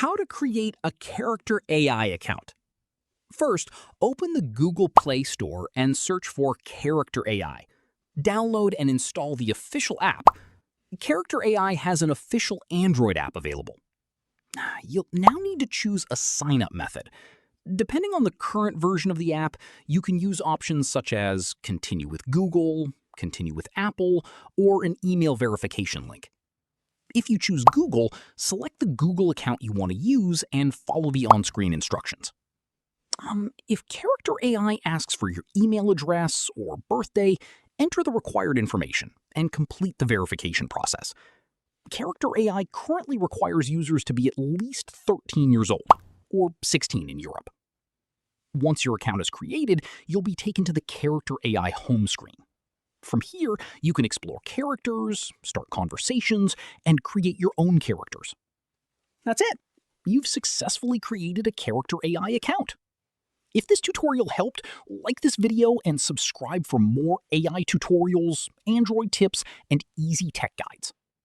How to create a Character AI account. First, open the Google Play Store and search for Character AI. Download and install the official app. Character AI has an official Android app available. You'll now need to choose a sign-up method. Depending on the current version of the app, you can use options such as continue with Google, continue with Apple, or an email verification link. If you choose Google, select the Google account you want to use and follow the on-screen instructions. If Character AI asks for your email address or birthday, enter the required information and complete the verification process. Character AI currently requires users to be at least 13 years old, or 16 in Europe. Once your account is created, you'll be taken to the Character AI home screen. From here, you can explore characters, start conversations, and create your own characters. That's it. You've successfully created a Character AI account. If this tutorial helped, like this video and subscribe for more AI tutorials, Android tips, and easy tech guides.